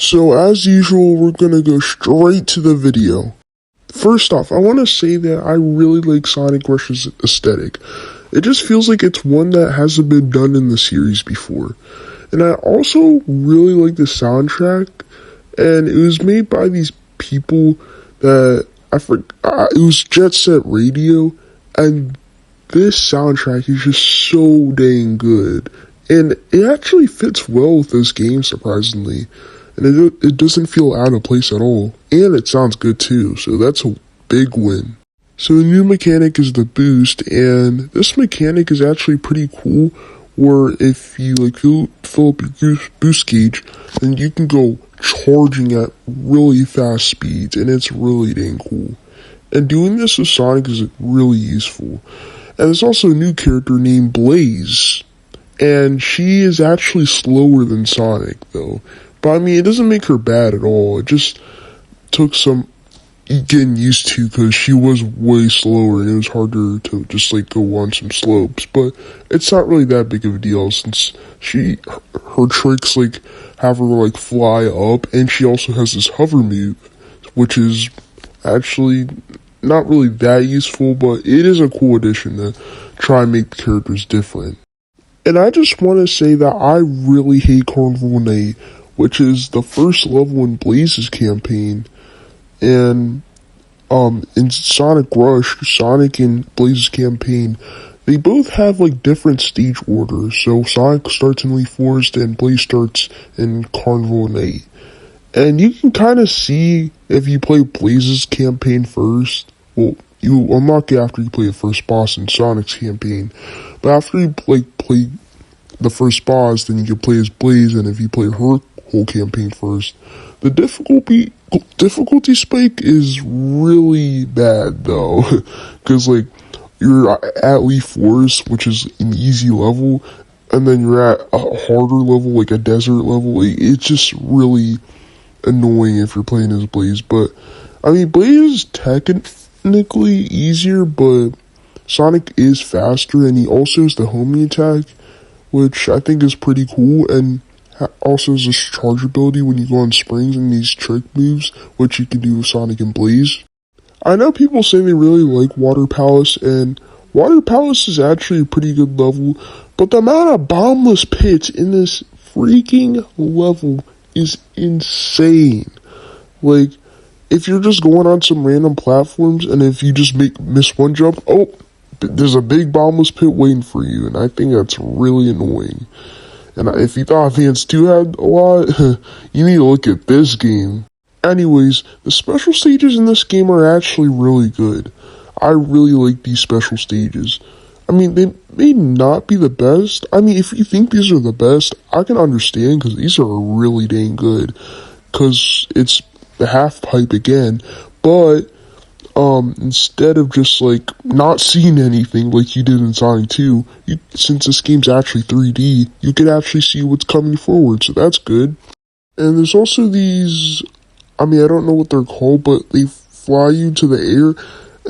So as usual, we're gonna go straight to the video. First off, I want to say that I really like Sonic Rush's aesthetic. It just feels like it's one that hasn't been done in the series before. And I also really like the soundtrack, and it was made by these people that I forgot. It was Jet Set Radio, and this soundtrack is just so dang good. And it actually fits well with this game, surprisingly. And it doesn't feel out of place at all. And it sounds good too, so that's a big win. So the new mechanic is the boost, and this mechanic is actually pretty cool, where if you fill up your boost gauge, then you can go charging at really fast speeds, and it's really dang cool. And doing this with Sonic is really useful. And there's also a new character named Blaze, and she is actually slower than Sonic though. But I mean, it doesn't make her bad at all. It just took some getting used to because she was way slower and it was harder to just go on some slopes. But it's not really that big of a deal since her tricks have her fly up, and she also has this hover move, which is actually not really that useful, but it is a cool addition to try and make the characters different. And I just want to say that I really hate Carnival Night, which is the first level in Blaze's campaign. And in Sonic Rush, Sonic and Blaze's campaign, they both have different stage orders. So Sonic starts in Leaf Forest and Blaze starts in Carnival Night. And you can kind of see if you play Blaze's campaign first. Well, you unlock it after you play the first boss in Sonic's campaign. But after you play the first boss, then you can play as Blaze, and if you play her whole campaign first, the difficulty spike is really bad though, because you're at Leaf Forest, which is an easy level, and then you're at a harder level, a desert level. It's just really annoying if you're playing as Blaze. But I mean, Blaze is technically easier, but Sonic is faster, and he also has the homing attack, which I think is pretty cool, and also has this charge ability when you go on springs and these trick moves, which you can do with Sonic and Blaze. I know people say they really like Water Palace, and Water Palace is actually a pretty good level, but the amount of bombless pits in this freaking level is insane. If you're just going on some random platforms, and if you just miss one jump, there's a big bombless pit waiting for you, and I think that's really annoying. And if you thought Advance 2 had a lot, you need to look at this game. Anyways, the special stages in this game are actually really good. I really like these special stages. I mean, they may not be the best. I mean, if you think these are the best, I can understand, because these are really dang good. Because it's the half pipe again, but instead of just not seeing anything like you did in Sonic 2, since this game's actually 3D, you can actually see what's coming forward, so that's good. And there's also these, I don't know what they're called, but they fly you to the air,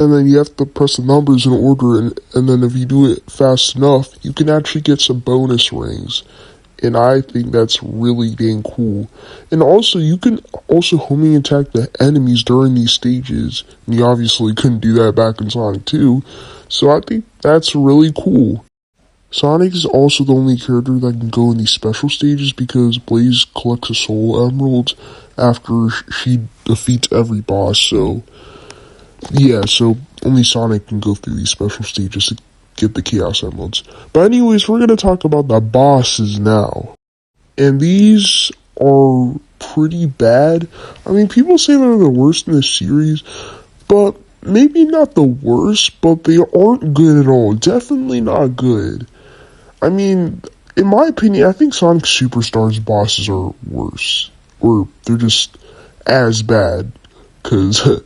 and then you have to press the numbers in order, and then if you do it fast enough, you can actually get some bonus rings. And I think that's really dang cool. And also, you can also homing attack the enemies during these stages. And you obviously couldn't do that back in Sonic 2. So I think that's really cool. Sonic is also the only character that can go in these special stages, because Blaze collects the soul emeralds after she defeats every boss. So, yeah, so only Sonic can go through these special stages to get the Chaos Emeralds. But anyways, we're going to talk about the bosses now. And these are pretty bad. I mean, people say they're the worst in the series, but maybe not the worst, but they aren't good at all. Definitely not good. I mean, in my opinion, I think Sonic Superstars bosses are worse. Or they're just as bad, because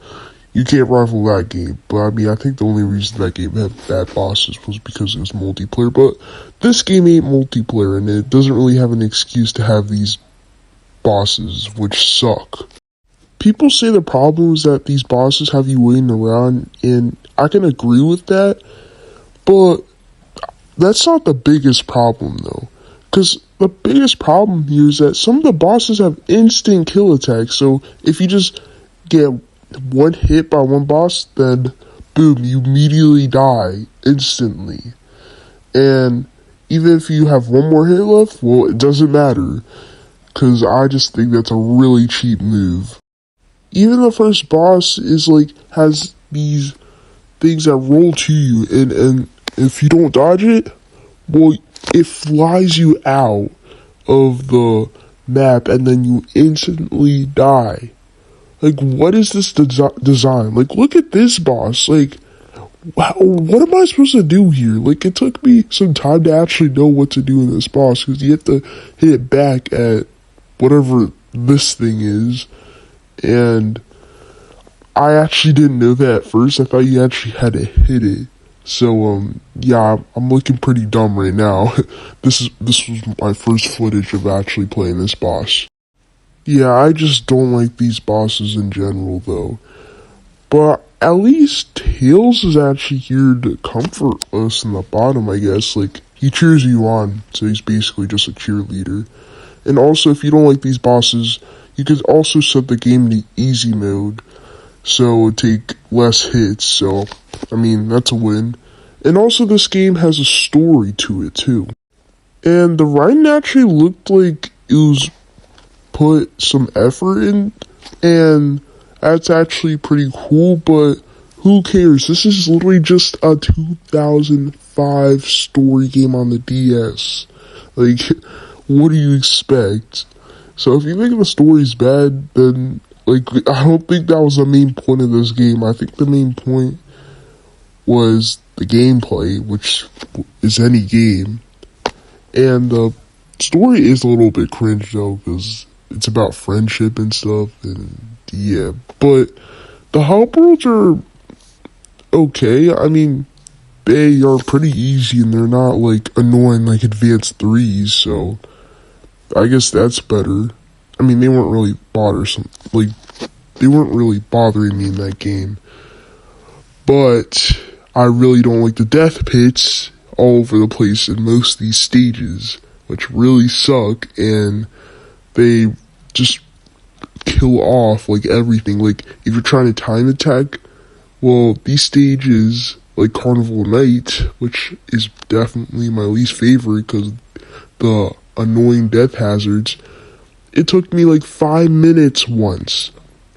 you can't rival that game. But I mean, I think the only reason that game had bad bosses was because it was multiplayer. But this game ain't multiplayer, and it doesn't really have an excuse to have these bosses, which suck. People say the problem is that these bosses have you waiting around, and I can agree with that. But that's not the biggest problem, though. Because the biggest problem here is that some of the bosses have instant kill attacks, so if you just get one hit by one boss, then boom, you immediately die instantly. And even if you have one more hit left, well, it doesn't matter, because I just think that's a really cheap move. Even the first boss is like, has these things that roll to you, and if you don't dodge it, well, it flies you out of the map and then you instantly die. Like, what is this design? Like, look at this boss. Like, wow, what am I supposed to do here? Like, it took me some time to actually know what to do in this boss, because you have to hit it back at whatever this thing is. And I actually didn't know that at first. I thought you actually had to hit it. So, yeah, I'm looking pretty dumb right now. This was my first footage of actually playing this boss. Yeah, I just don't like these bosses in general, though. But at least Tails is actually here to comfort us in the bottom, I guess. Like, he cheers you on, so he's basically just a cheerleader. And also, if you don't like these bosses, you could also set the game to easy mode, so take less hits, so, I mean, that's a win. And also, this game has a story to it, too. And the writing actually looked like it was put some effort in, and that's actually pretty cool, but who cares? This is literally just a 2005 story game on the DS. Like, what do you expect? So if you think the story's bad, then, like, I don't think that was the main point of this game. I think the main point was the gameplay, which is any game. And the story is a little bit cringe, though, because it's about friendship and stuff, and yeah. But the help worlds are okay. I mean, they are pretty easy, and they're not, like, annoying like Advanced 3s, so I guess that's better. I mean, they weren't really they weren't really bothering me in that game. But I really don't like the death pits all over the place in most of these stages, which really suck, and they just kill off, like, everything. Like, if you're trying to time attack, well, these stages, like Carnival Night, which is definitely my least favorite because the annoying death hazards, it took me like 5 minutes once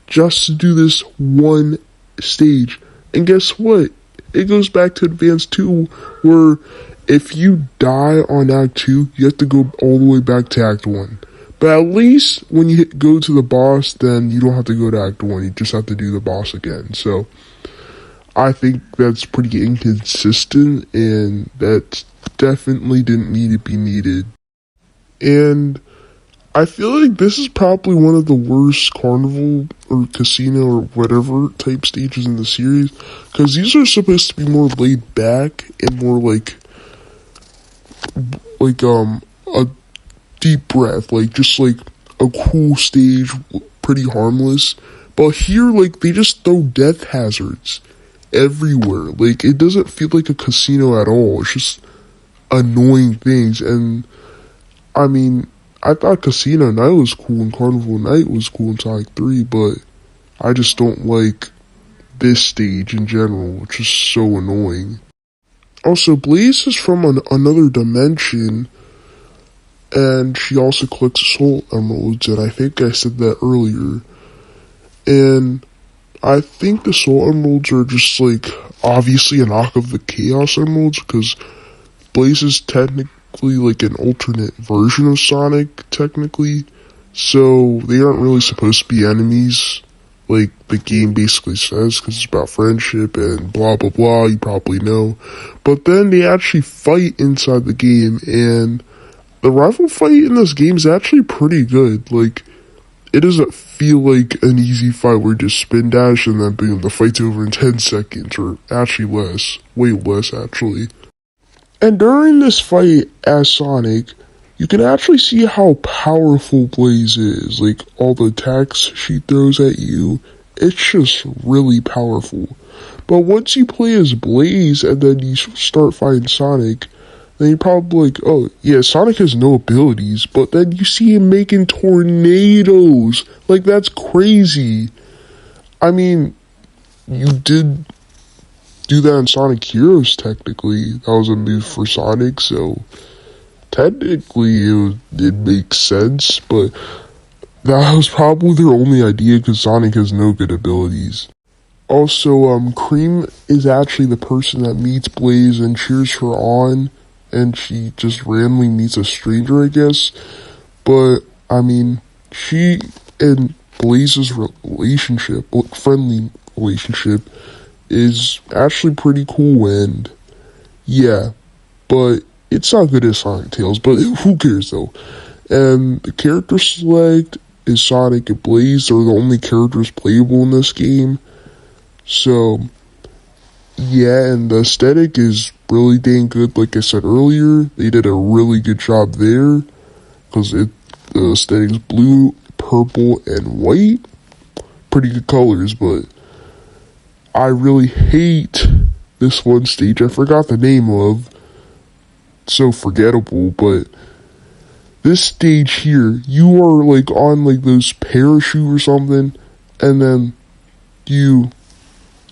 just to do this one stage. And guess what? It goes back to Advanced 2, where if you die on Act 2, you have to go all the way back to Act 1. But at least when you go to the boss, then you don't have to go to Act 1. You just have to do the boss again. So I think that's pretty inconsistent, and that definitely didn't need to be needed. And I feel like this is probably one of the worst carnival or casino or whatever type stages in the series, because these are supposed to be more laid back and more like a deep breath, like just like a cool stage, pretty harmless. But here, like, they just throw death hazards everywhere. Like, it doesn't feel like a casino at all. It's just annoying things. And I mean, I thought Casino Night was cool and Carnival Night was cool in Sonic 3, but I just don't like this stage in general, which is so annoying. Also, Blaze is from another dimension, and she also collects soul emeralds, and I think I said that earlier. And I think the soul emeralds are just, like, obviously a knock of the Chaos Emeralds, because Blaze is technically like an alternate version of Sonic, technically, so they aren't really supposed to be enemies, like the game basically says, because it's about friendship and blah blah blah, you probably know. But then they actually fight inside the game, and the rival fight in this game is actually pretty good. Like, it doesn't feel like an easy fight where you just spin dash and then boom, the fight's over in 10 seconds, or actually less, way less actually. And during this fight as Sonic, you can actually see how powerful Blaze is. Like, all the attacks she throws at you, it's just really powerful. But once you play as Blaze and then you start fighting Sonic, then you're probably like, oh, yeah, Sonic has no abilities, but then you see him making tornadoes. Like, that's crazy. I mean, you did do that in Sonic Heroes, technically. That was a move for Sonic, so technically it makes sense, but that was probably their only idea because Sonic has no good abilities. Also, Cream is actually the person that meets Blaze and cheers her on, and she just randomly meets a stranger, I guess. But, I mean, she and Blaze's relationship, friendly relationship, is actually pretty cool, and yeah, but it's not good as Sonic Tales, but who cares though? And the character select is Sonic and Blaze. They're the only characters playable in this game. So, yeah, and the aesthetic is really dang good. Like I said earlier, they did a really good job there because the aesthetic is blue, purple, and white. Pretty good colors, but I really hate this one stage I forgot the name of. So forgettable, but this stage here, you are like on like those parachute or something, and then you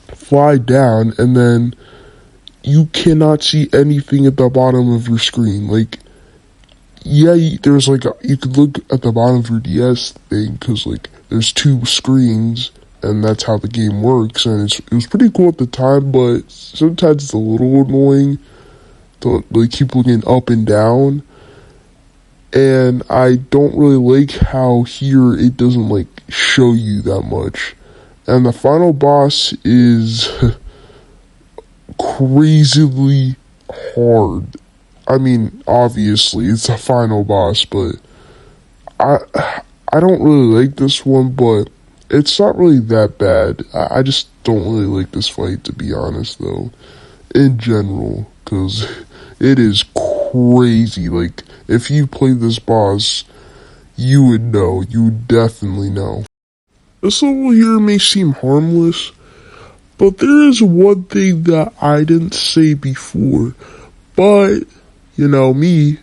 fly down, and then you cannot see anything at the bottom of your screen. Like, yeah, there's like you could look at the bottom of your DS thing because like there's two screens, and that's how the game works. And it was pretty cool at the time, but sometimes it's a little annoying to like keep looking up and down. And I don't really like how here it doesn't like show you that much. And the final boss is crazily hard. I mean, obviously it's a final boss, but I don't really like this one, but it's not really that bad. I just don't really like this fight, to be honest, though, in general, because it is crazy. Like, if you played this boss, you would know. You would definitely know. This level here may seem harmless, but there is one thing that I didn't say before. But, you know me,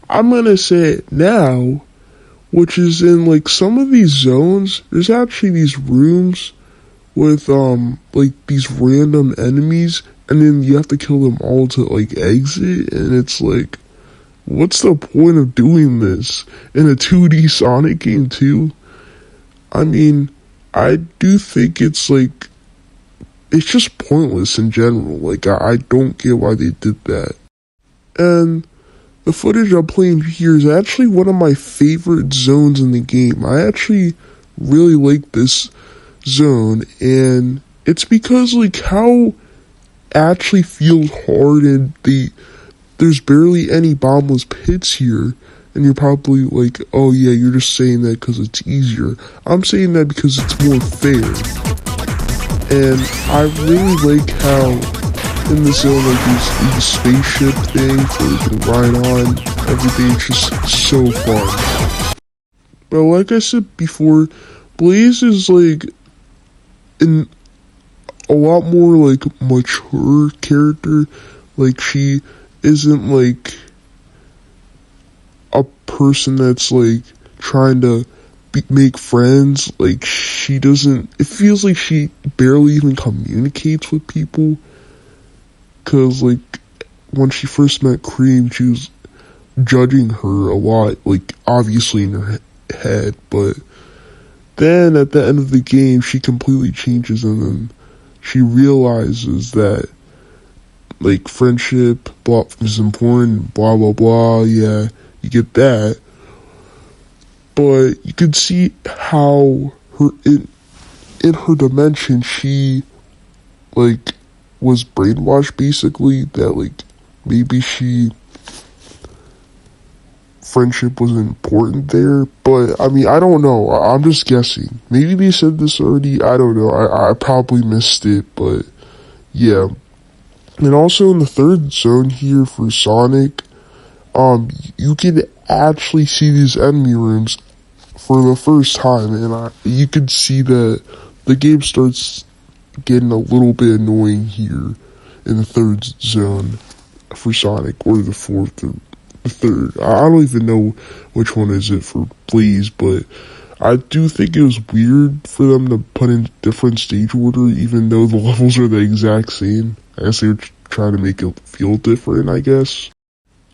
I'm gonna say it now, which is in like some of these zones, there's actually these rooms with like these random enemies, and then you have to kill them all to like exit, and it's like, what's the point of doing this in a 2D Sonic game too? I mean, I do think it's like, it's just pointless in general. Like, I don't get why they did that. And the footage I'm playing here is actually one of my favorite zones in the game. I actually really like this zone, and it's because like how actually feels hard, and there's barely any bombless pits here. And you're probably like, oh yeah, you're just saying that because it's easier. I'm saying that because it's more fair. And I really like how in the zone, like these spaceship thing for you can ride on, everything's just so fun. But like I said before, Blaze is like a lot more like mature character. Like, she isn't like a person that's like trying to make friends. Like, she doesn't, it feels like she barely even communicates with people, because like when she first met Cream, she was judging her a lot, like obviously in her head, but then at the end of the game she completely changes, and then she realizes that like friendship is important, blah blah blah. Yeah, you get that, but you can see how her in her dimension, she like was brainwashed basically, that like maybe friendship was important there. But I mean, I don't know, I'm just guessing. Maybe they said this already, I don't know, I probably missed it, but yeah. And also in the third zone here for Sonic, you can actually see these enemy rooms for the first time, and you can see that the game starts getting a little bit annoying here in the third zone. for Sonic, or the fourth, or the third. I don't even know which one is it for Blaze, but I do think it was weird for them to put in different stage order, even though the levels are the exact same. I guess they were trying to make it feel different, I guess.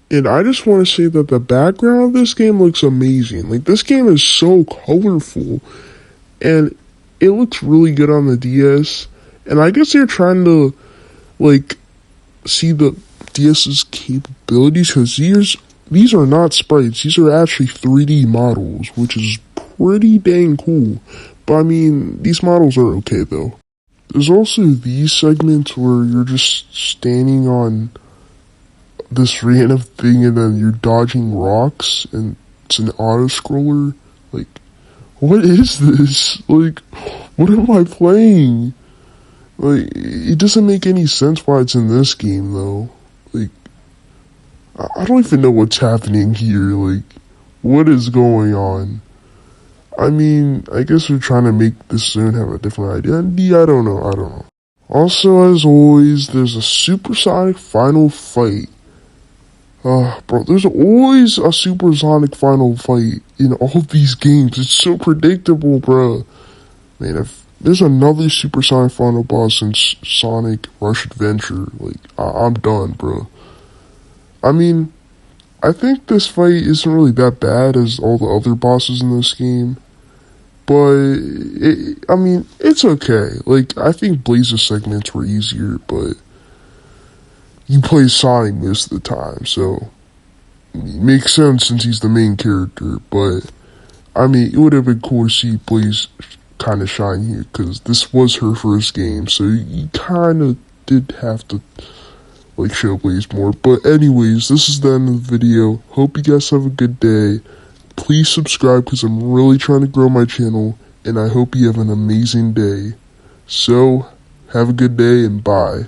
And I just want to say that the background of this game looks amazing. Like, this game is so colorful, and it looks really good on the DS. And I guess they're trying to, like, see the DS's capabilities, because these are not sprites. These are actually 3D models, which is pretty dang cool. But I mean, these models are okay though. There's also these segments where you're just standing on this random thing and then you're dodging rocks and it's an auto scroller. Like, what is this? Like, what am I playing? Like, it doesn't make any sense why it's in this game though. Like, I don't even know what's happening here. Like, what is going on? I mean, I guess they're trying to make this zone have a different identity. I don't know. Also, as always, there's a supersonic final fight. Bro, there's always a supersonic final fight in all these games. It's so predictable, bro. Man, if there's another supersonic final boss in Sonic Rush Adventure, like, I'm done, bro. I mean, I think this fight isn't really that bad as all the other bosses in this game. But, I mean, it's okay. Like, I think Blaze's segments were easier, but you play Sonic most of the time, so it makes sense since he's the main character. But, I mean, it would have been cool to see Blaze kind of shine here, because this was her first game, so you kind of did have to, like, show Blaze more. But anyways, this is the end of the video. Hope you guys have a good day. Please subscribe because I'm really trying to grow my channel, and I hope you have an amazing day. So, have a good day and bye.